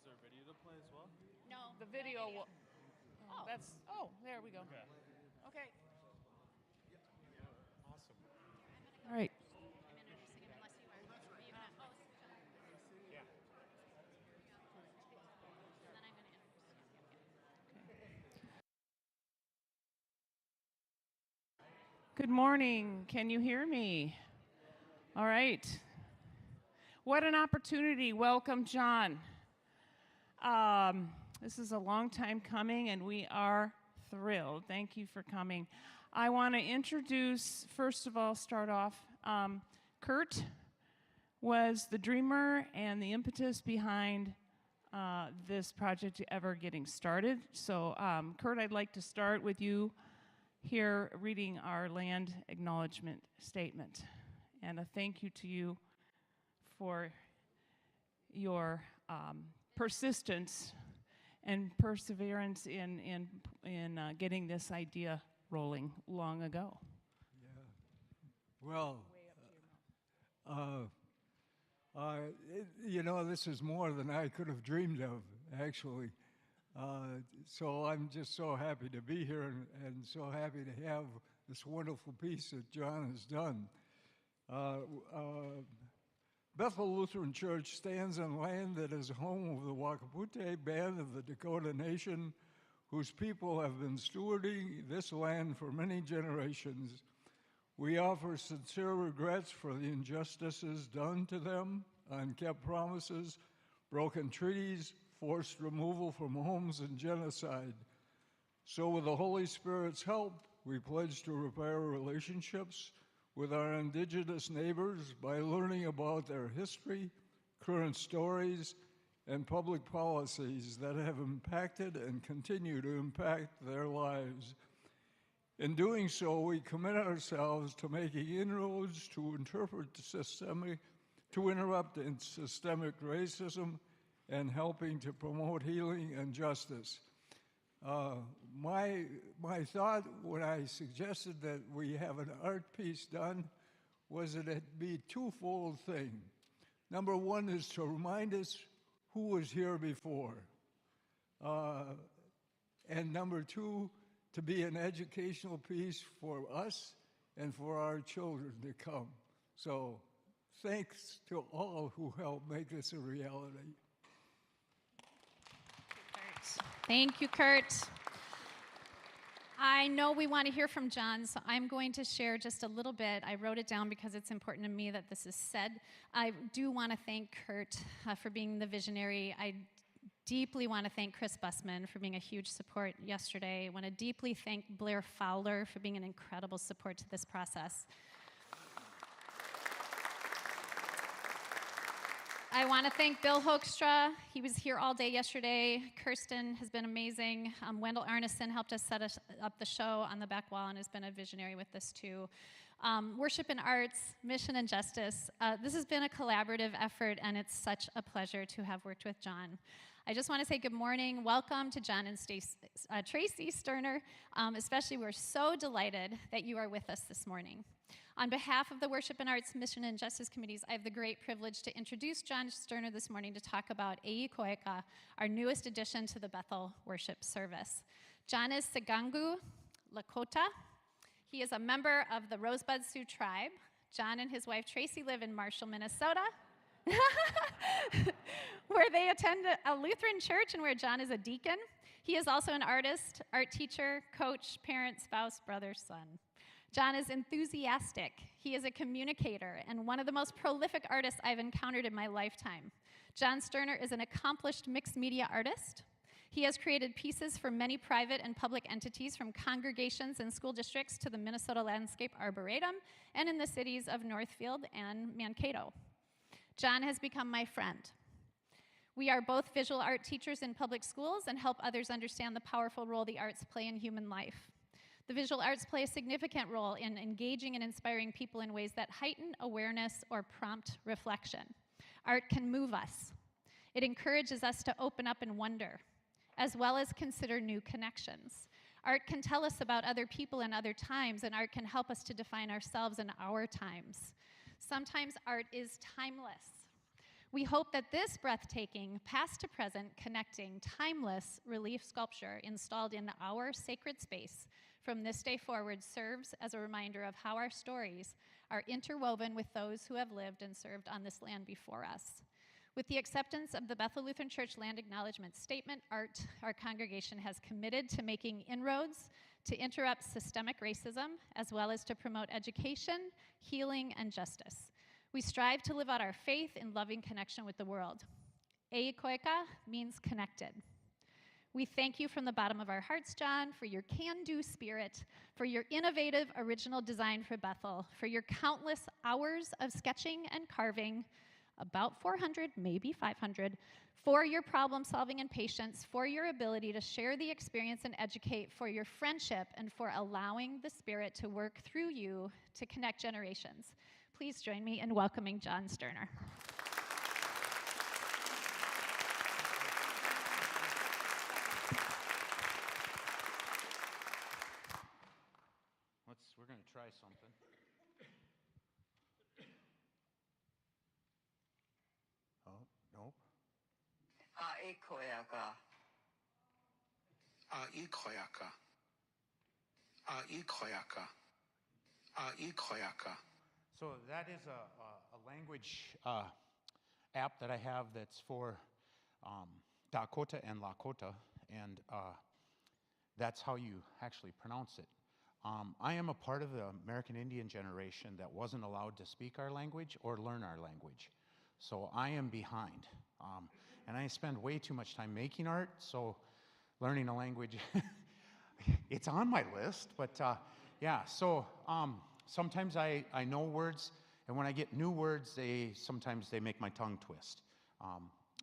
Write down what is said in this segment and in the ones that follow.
Is there a video to play as well? No. The video will. Oh. There we go. Okay. Okay. Awesome. All right. I'm introducing him unless you are. Are you gonna? Oh, Yeah. and then I'm gonna introduce you. Good morning. Can you hear me? All right. What an opportunity. Welcome, John. This is a long time coming, and we are thrilled. Thank you for coming. I want to introduce, first of all, start off, Kurt was the dreamer and the impetus behind this project ever getting started. So, Kurt, I'd like to start with you here reading our land acknowledgement statement. And a thank you to you for your persistence and perseverance in getting this idea rolling long ago. Yeah. Well, this is more than I could have dreamed of, actually. So I'm just so happy to be here and so happy to have this wonderful piece that John has done. Bethel Lutheran Church stands on land that is home of the Wakapute band of the Dakota Nation, whose people have been stewarding this land for many generations. We offer sincere regrets for the injustices done to them, unkept promises, broken treaties, forced removal from homes, and genocide. So with the Holy Spirit's help, we pledge to repair relationships with our indigenous neighbors by learning about their history, current stories, and public policies that have impacted and continue to impact their lives. In doing so, we commit ourselves to making inroads to interrupt systemic racism and helping to promote healing and justice. My thought when I suggested that we have an art piece done was that it be a twofold thing. Number one is to remind us who was here before. And number two, to be an educational piece for us and for our children to come. So thanks to all who helped make this a reality. Thank you, Kurt. I know we want to hear from John, so I'm going to share just a little bit. I wrote it down because it's important to me that this is said. I do want to thank Kurt for being the visionary. I deeply want to thank Chris Bussman for being a huge support yesterday. I want to deeply thank Blair Fowler for being an incredible support to this process. I want to thank Bill Hoekstra. He was here all day yesterday. Kirsten has been amazing. Wendell Arneson helped us set up the show on the back wall and has been a visionary with this too. Worship and Arts, Mission and Justice. This has been a collaborative effort, and it's such a pleasure to have worked with John. I just want to say good morning. Welcome to John and Tracy Sterner. Especially, we're so delighted that you are with us this morning. On behalf of the Worship and Arts, Mission and Justice Committees, I have the great privilege to introduce John Sterner this morning to talk about Aikoyaka, our newest addition to the Bethel worship service. John is Sigangu Lakota. He is a member of the Rosebud Sioux tribe. John and his wife Tracy live in Marshall, Minnesota, where they attend a Lutheran church and where John is a deacon. He is also an artist, art teacher, coach, parent, spouse, brother, son. John is enthusiastic. He is a communicator and one of the most prolific artists I've encountered in my lifetime. John Sterner is an accomplished mixed media artist. He has created pieces for many private and public entities, from congregations and school districts to the Minnesota Landscape Arboretum, and in the cities of Northfield and Mankato. John has become my friend. We are both visual art teachers in public schools and help others understand the powerful role the arts play in human life. The visual arts play a significant role in engaging and inspiring people in ways that heighten awareness or prompt reflection. Art can move us. It encourages us to open up and wonder, as well as consider new connections. Art can tell us about other people and other times, and art can help us to define ourselves in our times. Sometimes art is timeless. We hope that this breathtaking, past to present, connecting, timeless relief sculpture installed in our sacred space from this day forward serves as a reminder of how our stories are interwoven with those who have lived and served on this land before us. With the acceptance of the Bethel Lutheran Church Land Acknowledgement Statement, our congregation has committed to making inroads to interrupt systemic racism, as well as to promote education, healing, and justice. We strive to live out our faith in loving connection with the world. Aikoyaka means connected. We thank you from the bottom of our hearts, John, for your can-do spirit, for your innovative original design for Bethel, for your countless hours of sketching and carving, about 400, maybe 500, for your problem solving and patience, for your ability to share the experience and educate, for your friendship, and for allowing the Spirit to work through you to connect generations. Please join me in welcoming John Sterner. We're going to try something. Oh, nope. Aikoyaka. Aikoyaka. Aikoyaka. Aikoyaka. So that is a language app that I have that's for Dakota and Lakota, and that's how you actually pronounce it. I am a part of the American Indian generation that wasn't allowed to speak our language or learn our language. So I am behind. And I spend way too much time making art, so learning a language, it's on my list. But yeah, so sometimes I know words, and when I get new words, sometimes they make my tongue twist.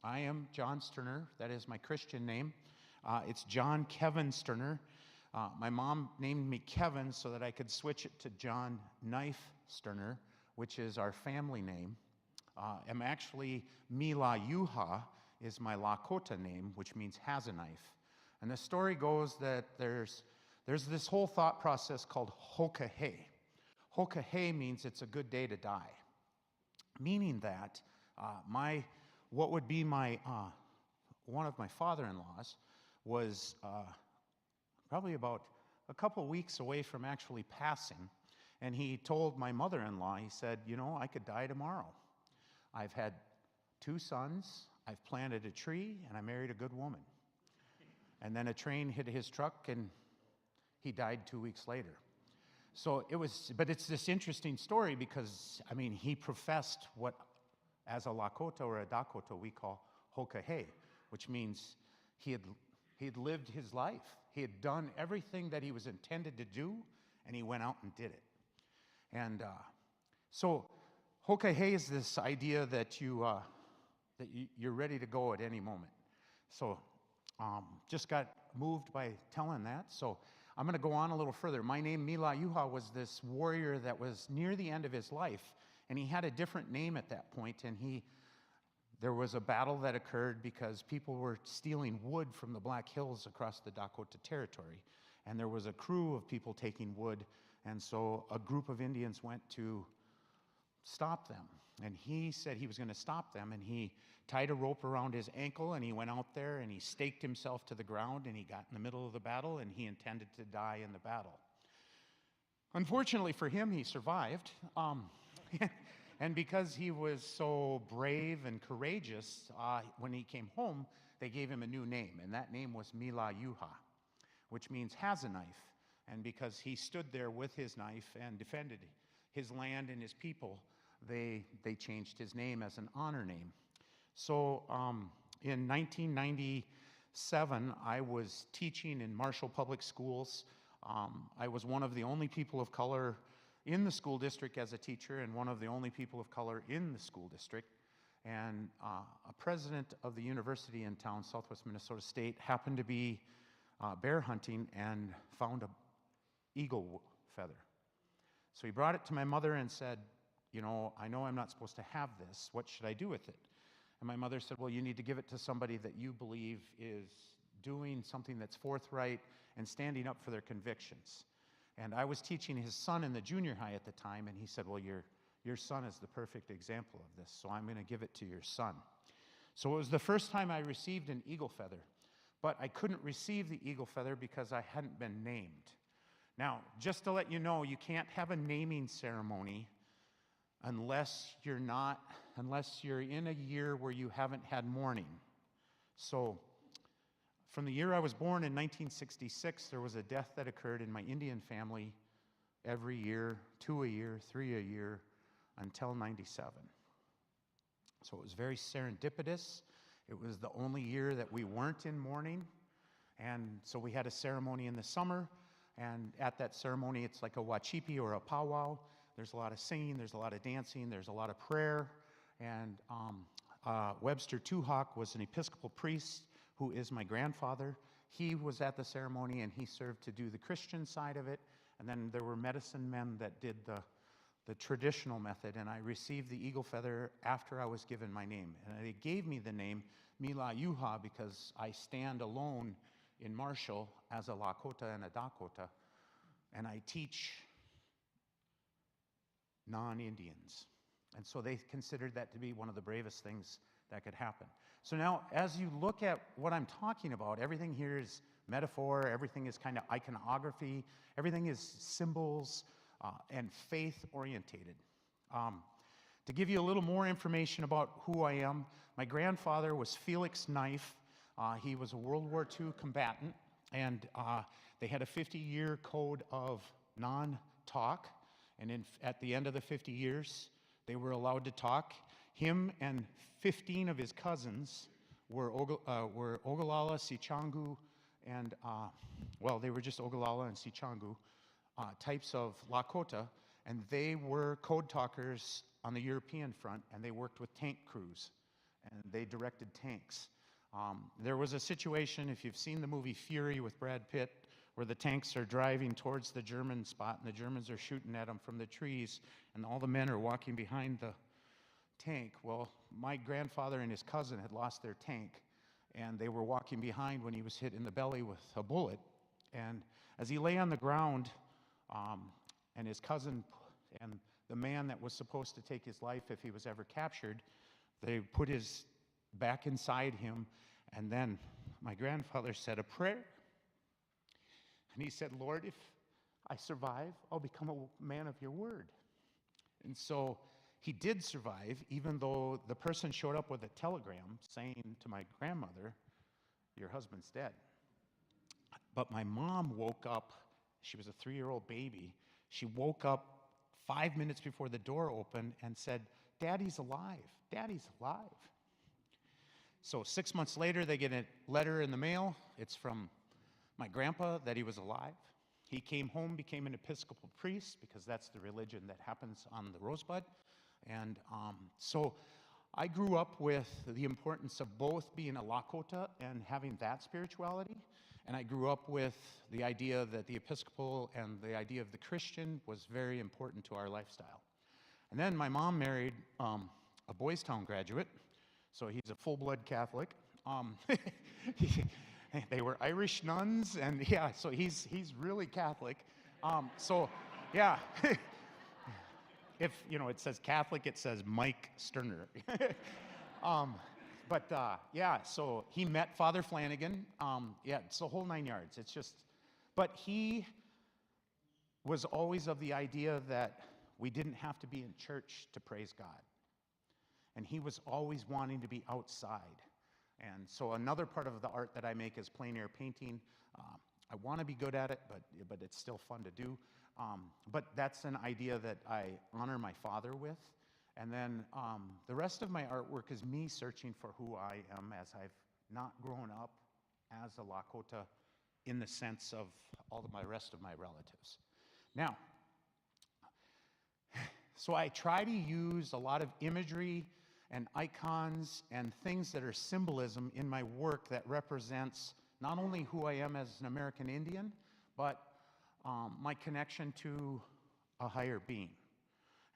I am John Sterner. That is my Christian name. It's John Kevin Sterner. My mom named me Kevin so that I could switch it to John Knife Sterner, which is our family name. I'm actually Mila Yuha is my Lakota name, which means has a knife. And the story goes that there's this whole thought process called Hokahe. Hokahe means it's a good day to die, meaning that what would be one of my father-in-laws was probably about a couple weeks away from actually passing, and he told my mother-in-law, he said, you know, I could die tomorrow. I've had 2 sons, I've planted a tree, and I married a good woman. And then a train hit his truck, and he died 2 weeks later. So but it's this interesting story because, I mean, he professed what, as a Lakota or a Dakota, we call Hokahe, which means he had lived his life. He had done everything that he was intended to do, and he went out and did it. And so Hokahe is this idea that you're ready to go at any moment. So just got moved by telling that. So I'm going to go on a little further. My name, Mila Yuha, was this warrior that was near the end of his life, and he had a different name at that point, and there was a battle that occurred because people were stealing wood from the Black Hills across the Dakota Territory, and there was a crew of people taking wood, and so a group of Indians went to stop them, and he said he was going to stop them, and he tied a rope around his ankle, and he went out there, and he staked himself to the ground, and he got in the middle of the battle, and he intended to die in the battle. Unfortunately for him, he survived, and because he was so brave and courageous, when he came home, they gave him a new name, and that name was Mila Yuha, which means has a knife, and because he stood there with his knife and defended his land and his people, they changed his name as an honor name. So in 1997, I was teaching in Marshall Public Schools. I was one of the only people of color in the school district as a teacher and one of the only people of color in the school district. And a president of the university in town, Southwest Minnesota State, happened to be bear hunting and found an eagle feather. So he brought it to my mother and said, you know I'm not supposed to have this. What should I do with it? And my mother said, well, you need to give it to somebody that you believe is doing something that's forthright and standing up for their convictions. And I was teaching his son in the junior high at the time, and he said, well, you're your son is the perfect example of this, so I'm going to give it to your son. So it was the first time I received an eagle feather, but I couldn't receive the eagle feather because I hadn't been named. Now, just to let you know, you can't have a naming ceremony unless you're in a year where you haven't had mourning. So, from the year I was born in 1966, there was a death that occurred in my Indian family every year, 2 a year, 3 a year, until 97. So it was very serendipitous. It was the only year that we weren't in mourning. And so we had a ceremony in the summer, and at that ceremony, it's like a wachipi or a powwow. There's a lot of singing, there's a lot of dancing, there's a lot of prayer. And Webster Tuhawk was an Episcopal priest who is my grandfather. He was at the ceremony, and he served to do the Christian side of it. And then there were medicine men that did the traditional method, and I received the eagle feather after I was given my name. And they gave me the name Mila Yuha because I stand alone in Marshall as a Lakota and a Dakota, and I teach non-Indians. And so they considered that to be one of the bravest things that could happen. So now, as you look at what I'm talking about, everything here is metaphor, everything is kind of iconography, everything is symbols and faith-orientated. To give you a little more information about who I am, my grandfather was Felix Knife. He was a World War II combatant, and they had a 50-year code of non-talk, and at the end of the 50 years, they were allowed to talk. Him and 15 of his cousins were Ogallala, Sichangu, and, they were just Ogallala and Sichangu, types of Lakota, and they were code talkers on the European front, and they worked with tank crews, and they directed tanks. There was a situation, if you've seen the movie Fury with Brad Pitt, where the tanks are driving towards the German spot, and the Germans are shooting at them from the trees, and all the men are walking behind the tank. Well, my grandfather and his cousin had lost their tank, and they were walking behind when he was hit in the belly with a bullet. And as he lay on the ground, and his cousin and the man that was supposed to take his life if he was ever captured, they put his back inside him, and then my grandfather said a prayer. And he said, "Lord, if I survive, I'll become a man of your word." And so he did survive, even though the person showed up with a telegram saying to my grandmother, "Your husband's dead." But my mom woke up. She was a 3-year-old baby. She woke up 5 minutes before the door opened and said, "Daddy's alive. Daddy's alive." So 6 months later, they get a letter in the mail. It's from my grandpa that he was alive. He came home, became an Episcopal priest, because that's the religion that happens on the Rosebud. And so I grew up with the importance of both being a Lakota and having that spirituality. And I grew up with the idea that the Episcopal and the idea of the Christian was very important to our lifestyle. And then my mom married a Boys Town graduate, so he's a full-blood Catholic. They were Irish nuns, and yeah, so he's really Catholic. Yeah. If, it says Catholic, it says Mike Sterner. So he met Father Flanagan. It's the whole 9 yards. But he was always of the idea that we didn't have to be in church to praise God. And he was always wanting to be outside. And so another part of the art that I make is plein air painting. I want to be good at it, but it's still fun to do. But that's an idea that I honor my father with. And then the rest of my artwork is me searching for who I am, as I've not grown up as a Lakota in the sense of all of my rest of my relatives. Now, so I try to use a lot of imagery and icons and things that are symbolism in my work that represents not only who I am as an American Indian, but my connection to a higher being.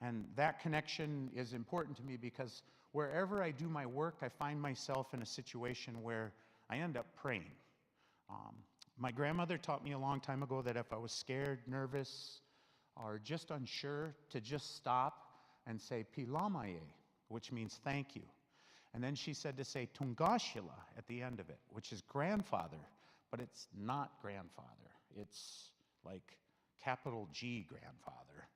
And that connection is important to me because wherever I do my work, I find myself in a situation where I end up praying. My grandmother taught me a long time ago that if I was scared, nervous, or just unsure, to just stop and say Pilamaye, which means thank you. And then she said to say Tungashila at the end of it, which is grandfather, but it's not grandfather. It's like capital G grandfather.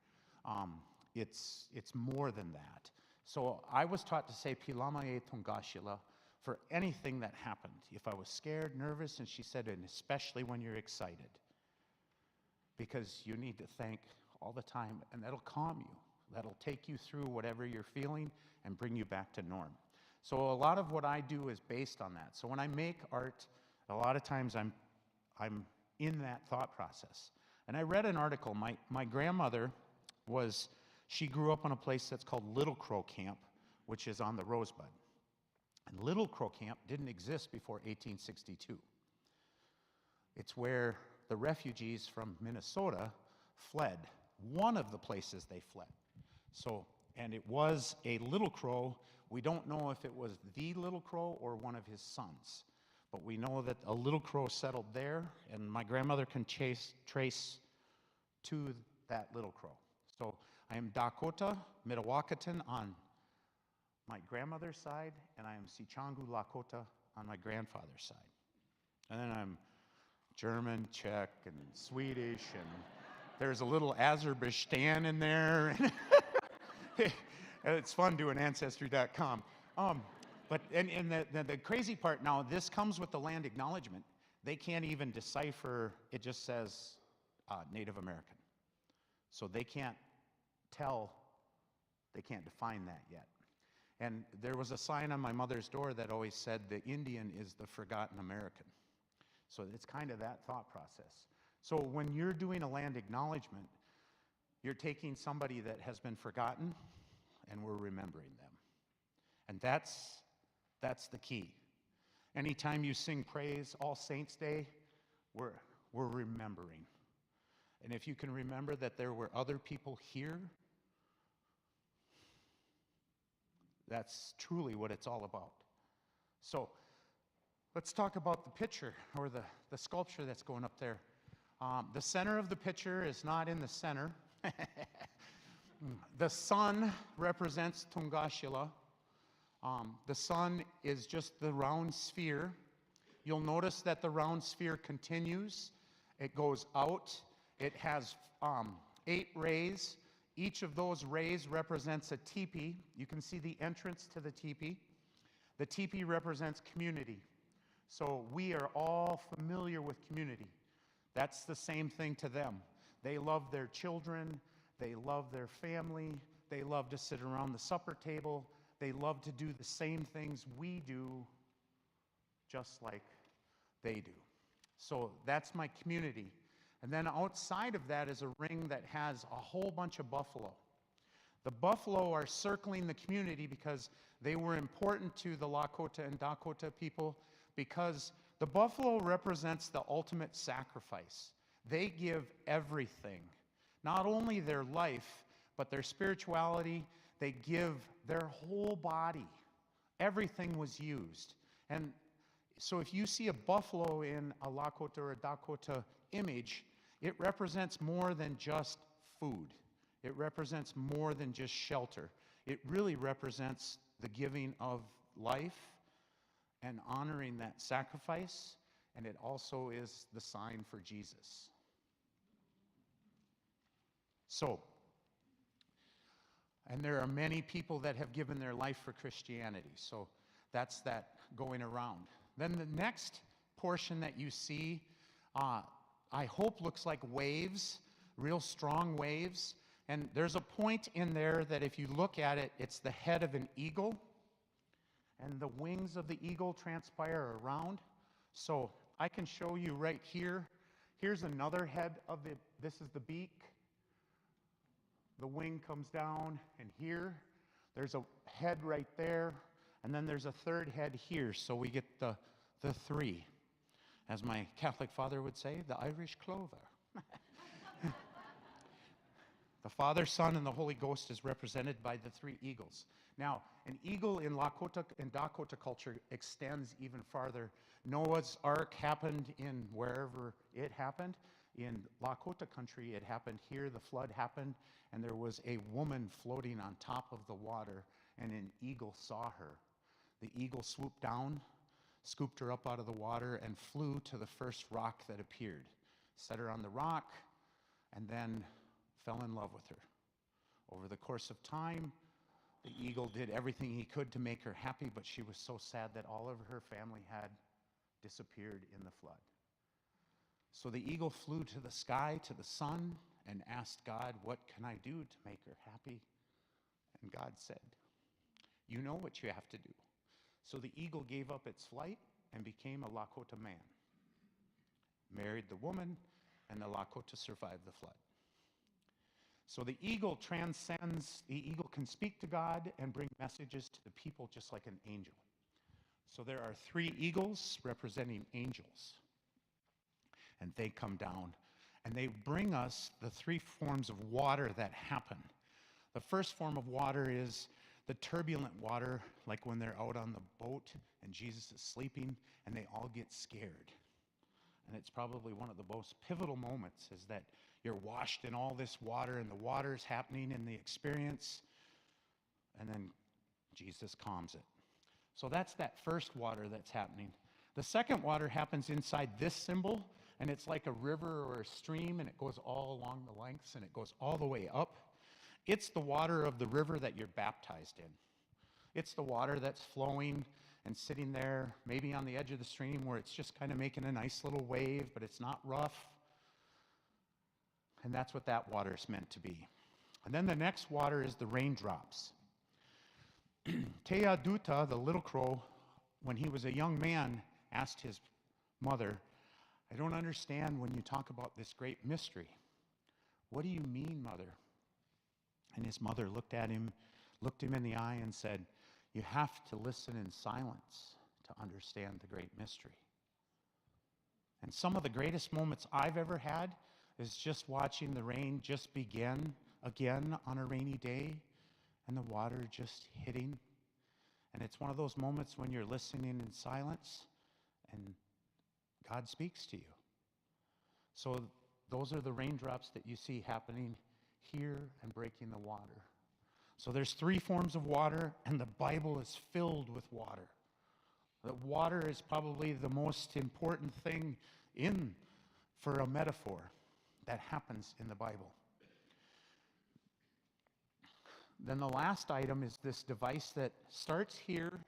It's more than that. So I was taught to say Pilamaye Tungashila for anything that happened. If I was scared, nervous, and she said, and especially when you're excited, because you need to thank all the time, and that'll calm you. That'll take you through whatever you're feeling and bring you back to norm. So a lot of what I do is based on that. So when I make art, a lot of times I'm in that thought process. And I read an article. My grandmother she grew up in a place that's called Little Crow Camp, which is on the Rosebud. And Little Crow Camp didn't exist before 1862. It's where the refugees from Minnesota fled, one of the places they fled. So, and it was a little crow. We don't know if it was the little crow or one of his sons, but we know that a little crow settled there, and my grandmother can trace to that little crow. So I am Dakota, Mdewakanton on my grandmother's side, and I am Sichangu Lakota on my grandfather's side. And then I'm German, Czech, and Swedish, and there's a little Azerbaijan in there. It's fun doing Ancestry.com. But the crazy part now, this comes with the land acknowledgement. They can't even decipher, it just says Native American. So they can't define that yet. And there was a sign on my mother's door that always said the Indian is the forgotten American. So it's kind of that thought process. So when you're doing a land acknowledgement, you're taking somebody that has been forgotten and we're remembering them. And that's the key. Anytime you sing praise, All Saints Day, we're remembering. And if you can remember that there were other people here, that's truly what it's all about. So let's talk about the picture or the sculpture that's going up there. The center of the picture is not in the center. The sun represents Tungashila. The sun is just the round sphere. You'll notice that the round sphere continues. It goes out. It has 8 rays. Each of those rays represents a teepee. You can see the entrance to the teepee. The teepee represents community. So we are all familiar with community. That's the same thing to them. They love their children. They love their family. They love to sit around the supper table. They love to do the same things we do, just like they do. So that's my community. And then outside of that is a ring that has a whole bunch of buffalo. The buffalo are circling the community because they were important to the Lakota and Dakota people, because the buffalo represents the ultimate sacrifice. They give everything, not only their life, but their spirituality. They give their whole body. Everything was used. And so if you see a buffalo in a Lakota or a Dakota image, it represents more than just food. It represents more than just shelter. It really represents the giving of life and honoring that sacrifice, and it also is the sign for Jesus. So, and there are many people that have given their life for Christianity, so that's that going around. Then the next portion that you see, I hope looks like waves, real strong waves. And there's a point in there that if you look at it, it's the head of an eagle. And the wings of the eagle transpire around. So I can show you right here. Here's another head of this is the beak. The wing comes down, and here, there's a head right there. And then there's a third head here. So we get the 3. As my Catholic father would say, the Irish clover. The Father, Son, and the Holy Ghost is represented by the 3 eagles. Now, an eagle in Lakota and Dakota culture extends even farther. Noah's Ark happened in wherever it happened. In Lakota country, it happened here, the flood happened, and there was a woman floating on top of the water, and an eagle saw her. The eagle swooped down, scooped her up out of the water, and flew to the first rock that appeared. Set her on the rock, and then fell in love with her. Over the course of time, the eagle did everything he could to make her happy, but she was so sad that all of her family had disappeared in the flood. So the eagle flew to the sky, to the sun, and asked God, "What can I do to make her happy?" And God said, "You know what you have to do." So the eagle gave up its flight and became a Lakota man, married the woman, and the Lakota survived the flood. So the eagle transcends, the eagle can speak to God and bring messages to the people just like an angel. So there are 3 eagles representing angels. And they come down and they bring us the 3 forms of water that happen. The first form of water is the turbulent water, like when they're out on the boat and Jesus is sleeping and they all get scared. And it's probably one of the most pivotal moments, is that you're washed in all this water and the water is happening in the experience, and then Jesus calms it. So that's that first water that's happening. The second water happens inside this symbol, and it's like a river or a stream, and it goes all along the lengths, and it goes all the way up. It's the water of the river that you're baptized in. It's the water that's flowing and sitting there, maybe on the edge of the stream, where it's just kind of making a nice little wave, but it's not rough. And that's what that water is meant to be. And then the next water is the raindrops. Teaduta, the little crow, when he was a young man, asked his mother, "I don't understand when you talk about this great mystery. What do you mean, Mother?" And his mother looked him in the eye and said, "You have to listen in silence to understand the great mystery." And some of the greatest moments I've ever had is just watching the rain just begin again on a rainy day and the water just hitting. And it's one of those moments when you're listening in silence and God speaks to you. So those are the raindrops that you see happening here and breaking the water. So there's 3 forms of water, and the Bible is filled with water. The water is probably the most important thing for a metaphor that happens in the Bible. Then the last item is this device that starts here,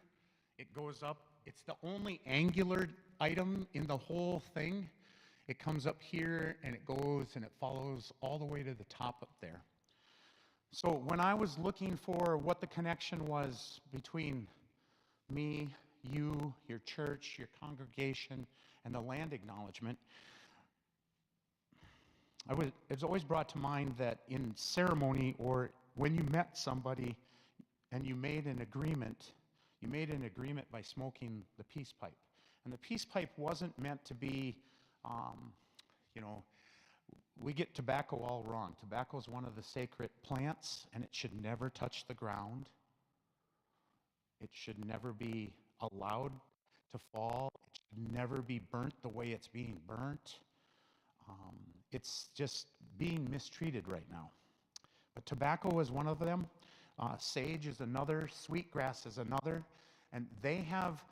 it goes up. It's the only angular item in the whole thing. It comes up here and it goes and it follows all the way to the top up there. So when I was looking for what the connection was between me, you, your church, your congregation, and the land acknowledgement, it was always brought to mind that in ceremony, or when you met somebody and you made an agreement by smoking the peace pipe. And the peace pipe wasn't meant to be, we get tobacco all wrong. Tobacco is one of the sacred plants, and it should never touch the ground. It should never be allowed to fall. It should never be burnt the way it's being burnt. It's just being mistreated right now. But tobacco is one of them. Sage is another. Sweetgrass is another. And they have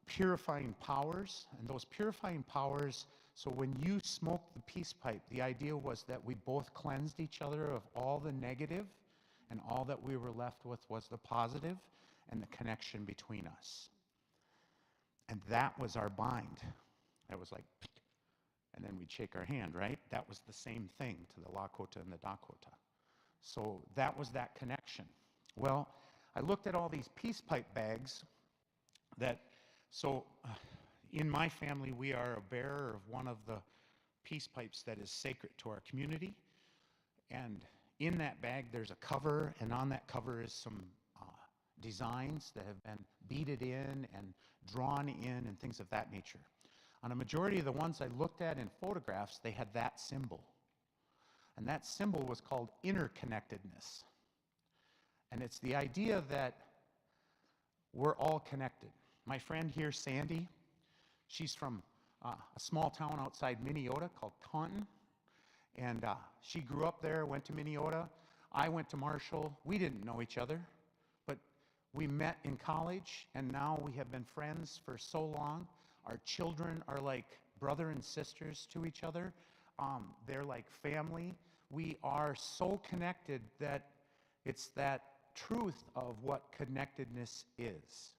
purifying powers. And those purifying powers, so when you smoked the peace pipe, the idea was that we both cleansed each other of all the negative, and all that we were left with was the positive and the connection between us. And that was our bind. That was like, and then we'd shake our hand, right? That was the same thing to the Lakota and the Dakota. So that was that connection. Well, I looked at all these peace pipe bags in my family, we are a bearer of one of the peace pipes that is sacred to our community. And in that bag, there's a cover, and on that cover is some designs that have been beaded in and drawn in and things of that nature. On a majority of the ones I looked at in photographs, they had that symbol. And that symbol was called interconnectedness. And it's the idea that we're all connected. My friend here, Sandy, she's from a small town outside Minneota called Taunton. And she grew up there, went to Minnesota. I went to Marshall. We didn't know each other, but we met in college, and now we have been friends for so long. Our children are like brother and sisters to each other. They're like family. We are so connected that it's that truth of what connectedness is.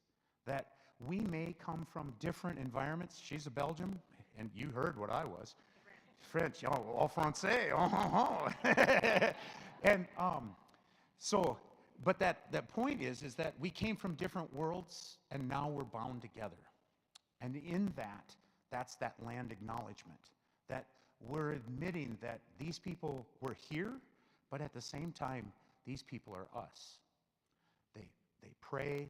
That we may come from different environments. She's a Belgian, and you heard what I was. French, all français. And but that point is that we came from different worlds, and now we're bound together. And in that's that land acknowledgement, that we're admitting that these people were here, but at the same time, these people are us. They pray,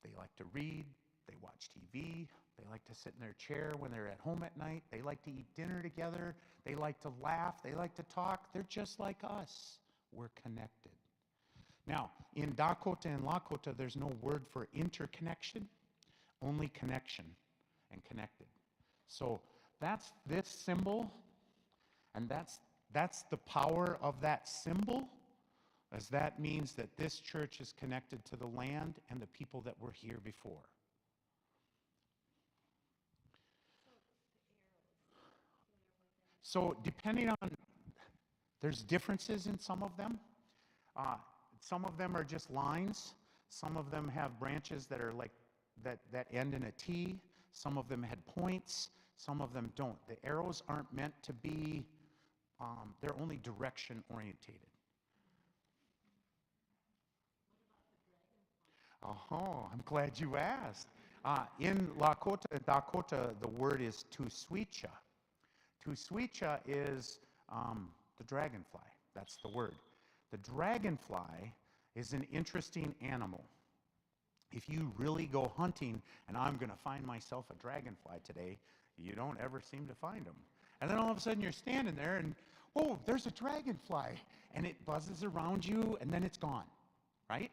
they like to read, they watch TV, they like to sit in their chair when they're at home at night, they like to eat dinner together, they like to laugh, they like to talk. They're just like us. We're connected. Now, in Dakota and Lakota, there's no word for interconnection, only connection and connected. So that's this symbol, and that's the power of that symbol, as that means that this church is connected to the land and the people that were here before. So depending on, there's differences in some of them. Some of them are just lines. Some of them have branches that are like, that end in a T. Some of them had points. Some of them don't. The arrows aren't meant to be, they're only direction orientated. Oh, I'm glad you asked. In Lakota and Dakota, the word is tuswicha. Tuswicha is the dragonfly. That's the word. The dragonfly is an interesting animal. If you really go hunting, and I'm going to find myself a dragonfly today, you don't ever seem to find them. And then all of a sudden you're standing there and, oh, there's a dragonfly. And it buzzes around you, and then it's gone, right?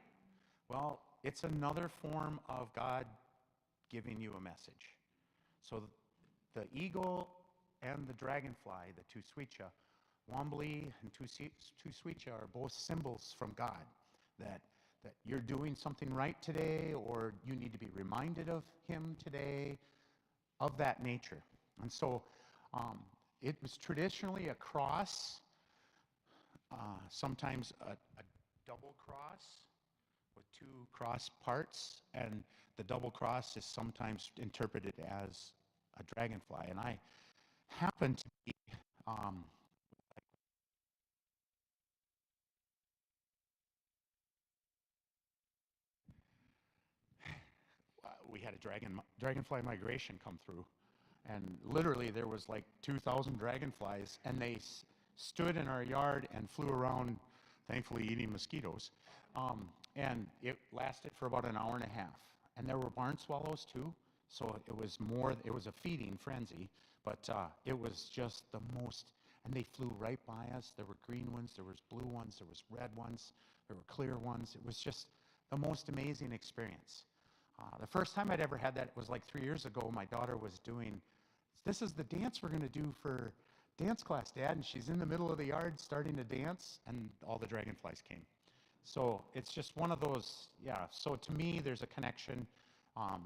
Well, it's another form of God giving you a message. So the eagle and the dragonfly, the tuswicha, Wambly and tuswicha are both symbols from God that you're doing something right today, or you need to be reminded of Him today, of that nature. And so it was traditionally a cross, sometimes a double cross with two cross parts, and the double cross is sometimes interpreted as a dragonfly. And I happen to be we had a dragonfly migration come through, and literally there was like 2,000 dragonflies, and they stood in our yard and flew around, thankfully eating mosquitoes, and it lasted for about an hour and a half. And there were barn swallows too, so it was a feeding frenzy, but it was just the most, and they flew right by us. There were green ones, there was blue ones, there was red ones, there were clear ones. It was just the most amazing experience. The first time I'd ever had that was like 3 years ago. My daughter was doing, this is the dance we're going to do for dance class, Dad, and she's in the middle of the yard starting to dance, and all the dragonflies came. So it's just one of those, yeah. So to me, there's a connection.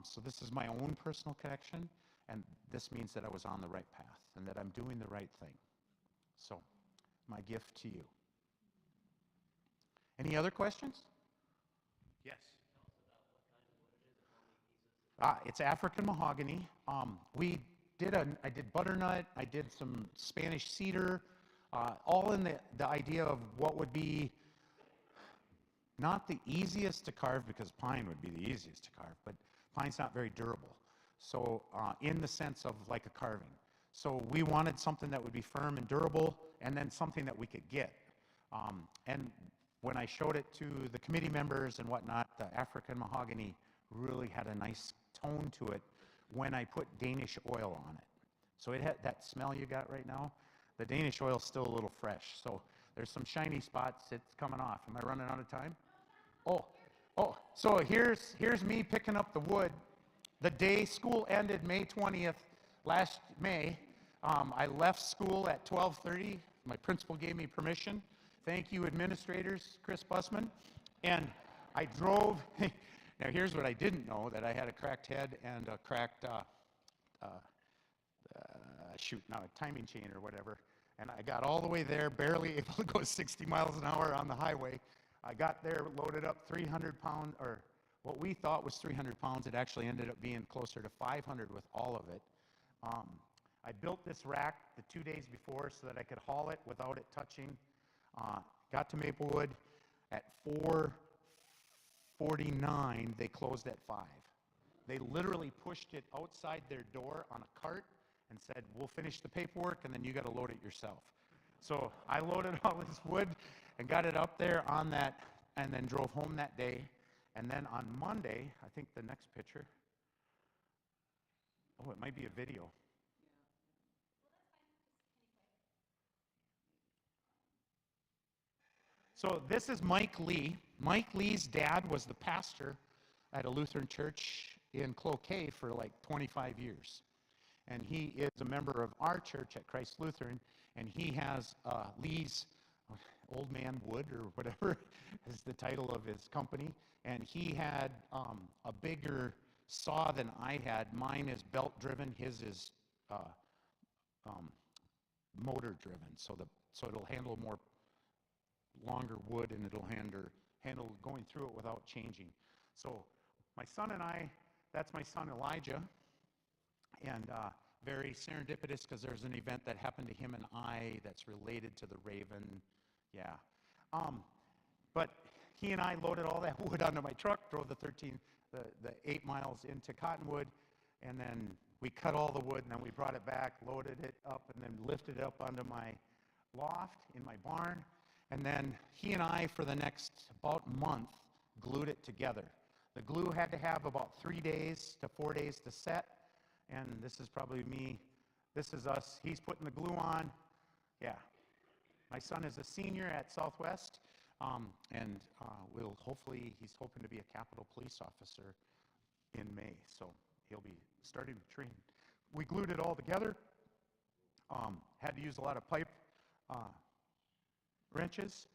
So this is my own personal connection, and this means that I was on the right path and that I'm doing the right thing. So my gift to you. Any other questions? Yes. It's African mahogany. I did butternut, I did some Spanish cedar, all in the idea of what would be not the easiest to carve, because pine would be the easiest to carve, but pine's not very durable. So in the sense of like a carving. So we wanted something that would be firm and durable, and then something that we could get. And when I showed it to the committee members and whatnot, the African mahogany really had a nice tone to it when I put Danish oil on it. So it had that smell you got right now. The Danish oil is still a little fresh, so there's some shiny spots. It's coming off. Am I running out of time? Oh, so here's me picking up the wood. The day school ended, May 20th, last May, I left school at 12:30. My principal gave me permission. Thank you, administrators, Chris Bussman. And I drove. Now, here's what I didn't know, that I had a cracked head and a cracked, a timing chain or whatever. And I got all the way there, barely able to go 60 miles an hour on the highway. I got there, loaded up 300 pounds, or what we thought was 300 pounds. It actually ended up being closer to 500 with all of it. I built this rack the 2 days before so that I could haul it without it touching. Got to Maplewood at 4:49. They closed at 5. They literally pushed it outside their door on a cart and said, we'll finish the paperwork and then you got to load it yourself. So I loaded all this wood and got it up there on that, and then drove home that day. And then on Monday, I think the next picture, oh, it might be a video. So this is Mike Lee. Mike Lee's dad was the pastor at a Lutheran church in Cloquet for like 25 years. And he is a member of our church at Christ Lutheran, and he has Lee's Old Man Wood, or whatever is the title of his company. And he had a bigger saw than I had. Mine is belt-driven. His is motor-driven, so it'll handle more longer wood, and it'll handle going through it without changing. So my son and I, that's my son Elijah, and very serendipitous because there's an event that happened to him and I that's related to the Raven. Yeah. But he and I loaded all that wood onto my truck, drove the 8 miles into Cottonwood, and then we cut all the wood, and then we brought it back, loaded it up, and then lifted it up onto my loft in my barn. And then he and I, for the next about month, glued it together. The glue had to have about 3 days to 4 days to set. And this is probably me. This is us. He's putting the glue on. Yeah. My son is a senior at Southwest. And he's hoping to be a Capitol Police officer in May. So he'll be starting to train. We glued it all together. Had to use a lot of pipe wrenches.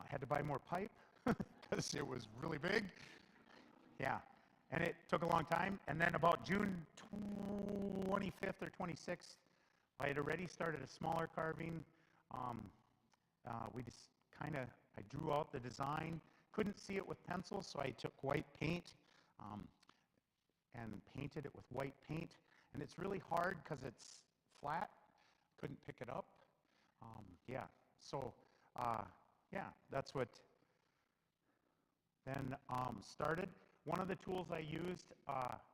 Had to buy more pipe because it was really big. Yeah, and it took a long time. And then about June 25th or 26th, I had already started a smaller carving. We just I drew out the design. Couldn't see it with pencil, so I took white paint and painted it with white paint. And it's really hard because it's flat. Couldn't pick it up. Yeah. So, that's what then started. One of the tools I used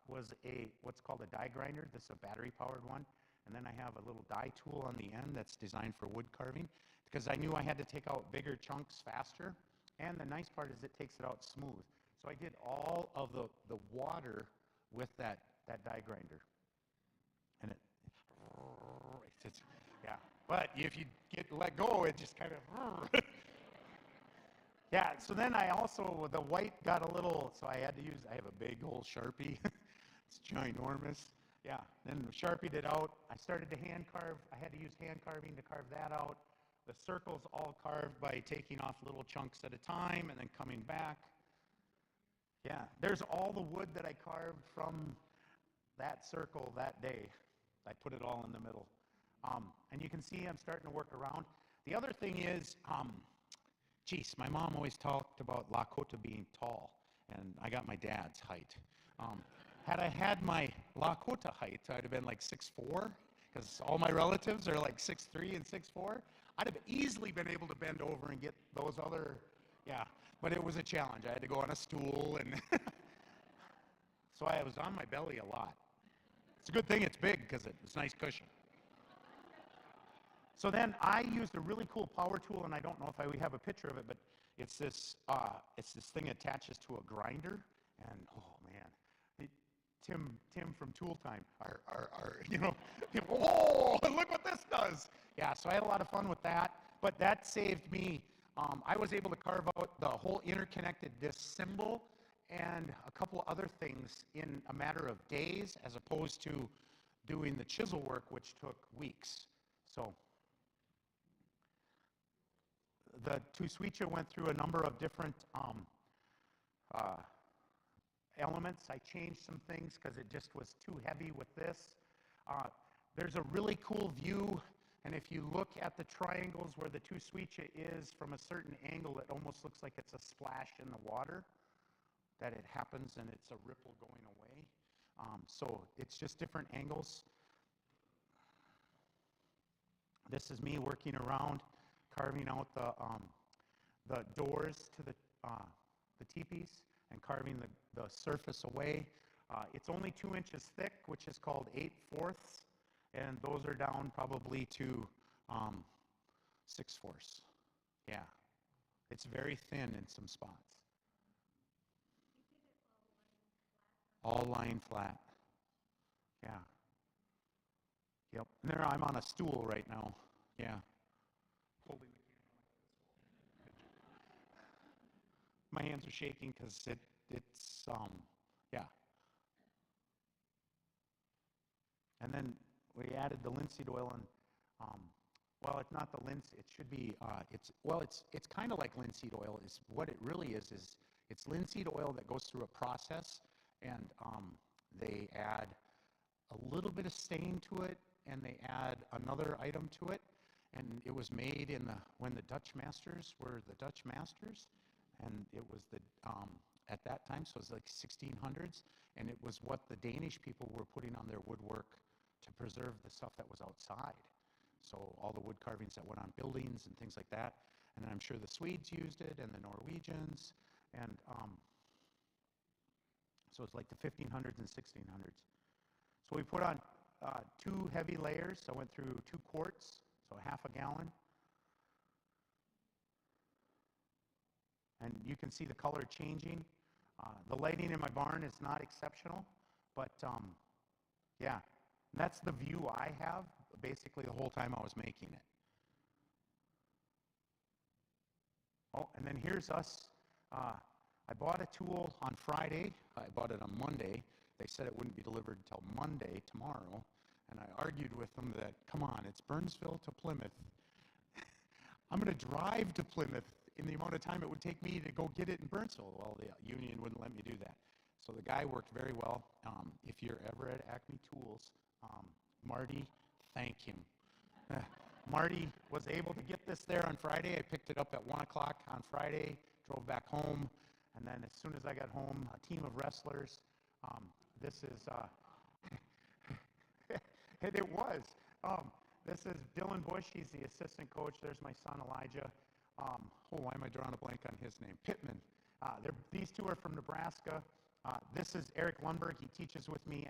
was what's called a die grinder. This is a battery-powered one. And then I have a little die tool on the end that's designed for wood carving because I knew I had to take out bigger chunks faster. And the nice part is it takes it out smooth. So I did all of the water with that die grinder. And it's yeah. But if you let go, it just kind of, yeah. So then the white got a little, so I have a big old Sharpie. It's ginormous. Yeah. Then Sharpied it out. I started to hand carve. I had to use hand carving to carve that out. The circles all carved by taking off little chunks at a time and then coming back. Yeah. There's all the wood that I carved from that circle that day. I put it all in the middle. And you can see I'm starting to work around. The other thing is, my mom always talked about Lakota being tall, and I got my dad's height. Had I had my Lakota height, I'd have been like 6'4", because all my relatives are like 6'3" and 6'4". I'd have easily been able to bend over and get those other, yeah. But it was a challenge. I had to go on a stool, and so I was on my belly a lot. It's a good thing it's big because it's a nice cushion. So then I used a really cool power tool, and I don't know if we have a picture of it, but it's this thing attaches to a grinder, and oh man, Tim from Tool Time, oh, look what this does. Yeah, so I had a lot of fun with that, but that saved me. I was able to carve out the whole interconnected disc symbol and a couple other things in a matter of days, as opposed to doing the chisel work, which took weeks. So the Tu-Suicha went through a number of different elements. I changed some things because it just was too heavy with this. There's a really cool view, and if you look at the triangles where the Tu-Suicha is from a certain angle, it almost looks like it's a splash in the water, that it happens and it's a ripple going away. So it's just different angles. This is me working around, carving out the doors to the teepees and carving the surface away. It's only 2 inches thick, which is called 8/4, and those are down probably to 6/4. Yeah, it's very thin in some spots. All lying flat. Yeah. Yep. And there I'm on a stool right now. Yeah. Holding the camera. My hands are shaking because it's yeah. And then we added the linseed oil, and well, it's not the linseed. It should be. It's kind of like linseed oil. Is what it really is it's linseed oil that goes through a process, and they add a little bit of stain to it, and they add another item to it, and it was made when the Dutch masters were the Dutch masters, and it was at that time, so it was like 1600s, and it was what the Danish people were putting on their woodwork to preserve the stuff that was outside. So all the wood carvings that went on buildings and things like that, and I'm sure the Swedes used it, and the Norwegians, and so it's like the 1500s and 1600s. So we put on 2 heavy layers. I went through 2 quarts, so half a gallon. And you can see the color changing. The lighting in my barn is not exceptional, but yeah, that's the view I have basically the whole time I was making it. Oh, and then here's us. I bought a tool on Friday. I bought it on Monday. They said it wouldn't be delivered until Monday, tomorrow. And I argued with them that, come on, it's Burnsville to Plymouth. I'm going to drive to Plymouth in the amount of time it would take me to go get it in Burnsville. Well, the union wouldn't let me do that. So the guy worked very well. If you're ever at Acme Tools, Marty, thank him. Marty was able to get this there on Friday. I picked it up at 1 o'clock on Friday, drove back home, and then as soon as I got home, a team of wrestlers. This is, and it was. This is Dylan Bush. He's the assistant coach. There's my son, Elijah. Why am I drawing a blank on his name? Pittman. These 2 are from Nebraska. This is Eric Lundberg. He teaches with me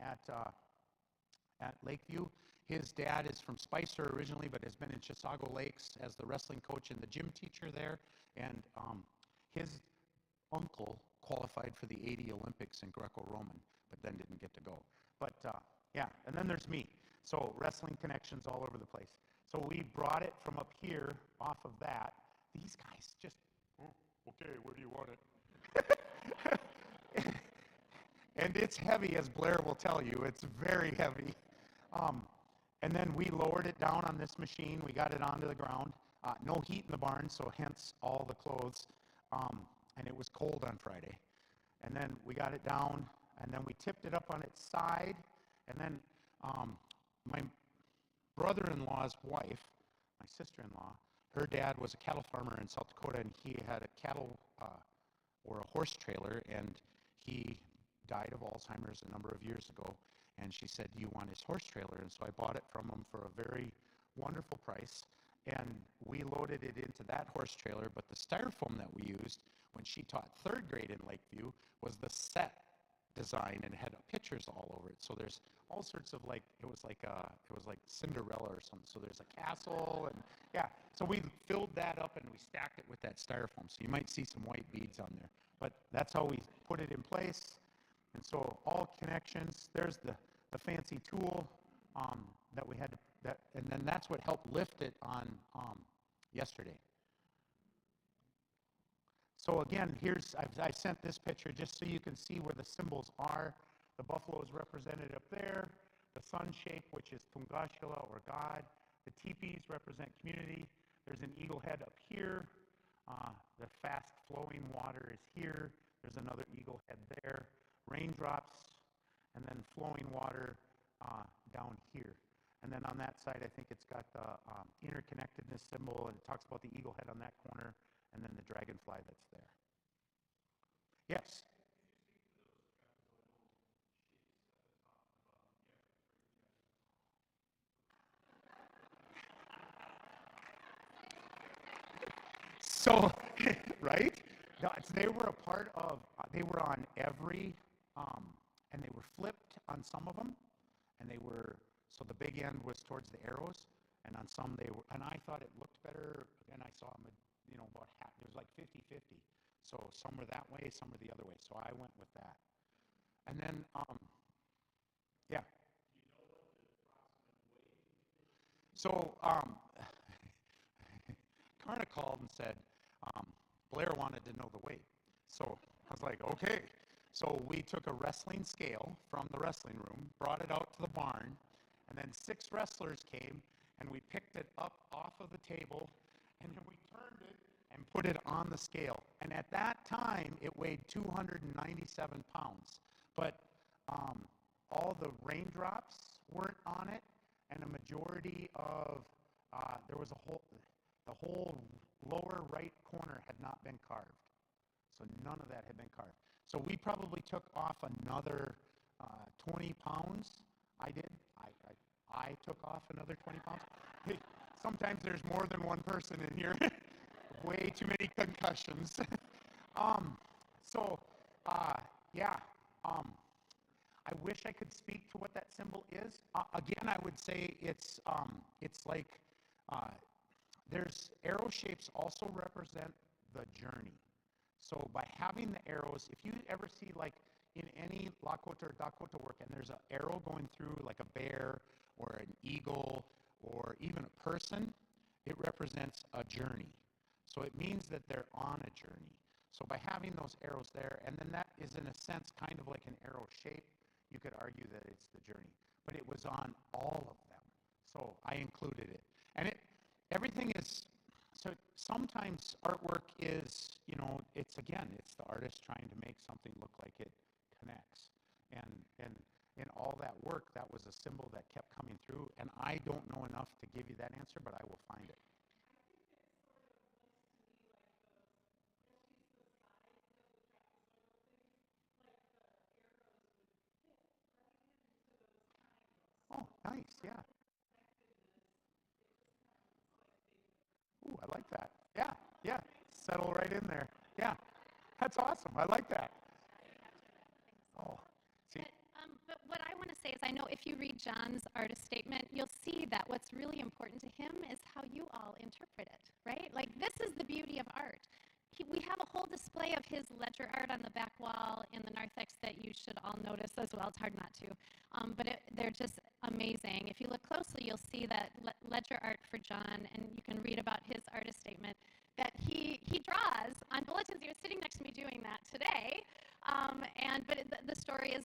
at Lakeview. His dad is from Spicer originally, but has been in Chisago Lakes as the wrestling coach and the gym teacher there. And his uncle qualified for the 80 Olympics in Greco-Roman, but then didn't get to go. But yeah, and then there's me. So wrestling connections all over the place. So we brought it from up here off of that. These guys just, okay, where do you want it? And it's heavy, as Blair will tell you. It's very heavy. And then we lowered it down on this machine. We got it onto the ground. No heat in the barn, so hence all the clothes. And it was cold on Friday. And then we got it down, and then we tipped it up on its side. And then my brother-in-law's wife, my sister-in-law, her dad was a cattle farmer in South Dakota, and he had a cattle or a horse trailer, and he died of Alzheimer's a number of years ago. And she said, do you want his horse trailer? And so I bought it from him for a very wonderful price. And we loaded it into that horse trailer, but the styrofoam that we used when she taught 3rd grade in Lakeview was the set design and had pictures all over it. So there's all sorts of it was like Cinderella or something. So there's a castle, and yeah. So we filled that up and we stacked it with that styrofoam. So you might see some white beads on there. But that's how we put it in place. And so all connections, there's the fancy tool that we had to, and then that's what helped lift it on yesterday. So again, I sent this picture just so you can see where the symbols are. The buffalo is represented up there. the sun shape, which is Tungashila, or God. The teepees represent community. There's an eagle head up here. The fast-flowing water is here. There's another eagle head there. Raindrops, and then flowing water down here. And then on that side, I think it's got the interconnectedness symbol, and it talks about the eagle head on that corner, and then the dragonfly that's there. Yes? So, right? They were a part of, they were on every, and they were flipped on some of them, and they were, so the big end was towards the arrows, and on some they were, and I thought it looked better, and I saw them, about half, there was like 50-50. So some were that way, some were the other way, so I went with that. And then, yeah. So, Karna called and said, Blair wanted to know the weight. So I was like, okay. So we took a wrestling scale from the wrestling room, brought it out to the barn, and then 6 wrestlers came, and we picked it up off of the table, and then we turned it and put it on the scale. And at that time, it weighed 297 pounds. But all the raindrops weren't on it, and a majority of, the whole lower right corner had not been carved. So none of that had been carved. So we probably took off another 20 pounds. I did. I took off another 20 pounds. Hey, sometimes there's more than one person in here. Way too many concussions. I wish I could speak to what that symbol is. Again, I would say it's like there's arrow shapes also represent the journey. So by having the arrows, if you ever see like in any Lakota or Dakota work, and there's an arrow going through like a bear or an eagle or even a person, it represents a journey. So it means that they're on a journey. So by having those arrows there, and then that is in a sense kind of like an arrow shape, you could argue that it's the journey. But it was on all of them. So I included it. And everything is, so sometimes artwork is, it's the artist trying to make something look like it connects. And in all that work, that was a symbol that kept coming through. And I don't know enough to give you that answer, but I will find it. Oh, nice, yeah. Ooh, I like that. Yeah. Settle right in there. Yeah. That's awesome. I like that. Oh, see. But what I want to say is I know if you read John's artist statement, you'll see that what's really important to him is how you all interpret it, right? Like, this is the beauty of art. We have a whole display of his ledger art on the back wall in the narthex that you should all notice as well. It's hard not to. But they're just amazing. If you look closely, you'll see that ledger art for John, and you can read about his artist statement, that he draws on bulletins. He was sitting next to me doing that today. But the story is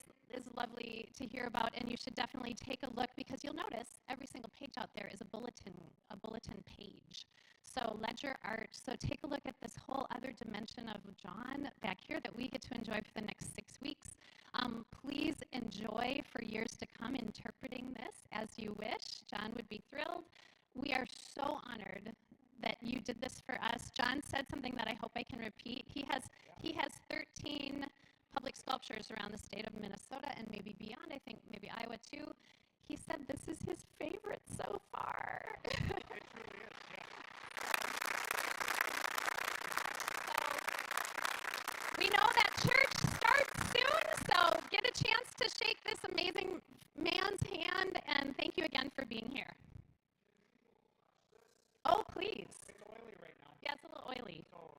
lovely to hear about, and you should definitely take a look, because you'll notice every single page out there is a bulletin page. So ledger art. So take a look at this whole other dimension of John back here that we get to enjoy for the next 6 weeks. Please enjoy for years to come interpreting this as you wish. John would be thrilled. We are so honored that you did this for us. John said something that I hope I can repeat. He has 13 public sculptures around the state of Minnesota and maybe beyond, I think maybe Iowa too. He said this is his favorite so far. It truly is, yeah. So we know that church starts soon, so get a chance to shake this amazing man's hand, and thank you again for being here. Oh, please. It's oily right now. Yeah, it's a little oily. So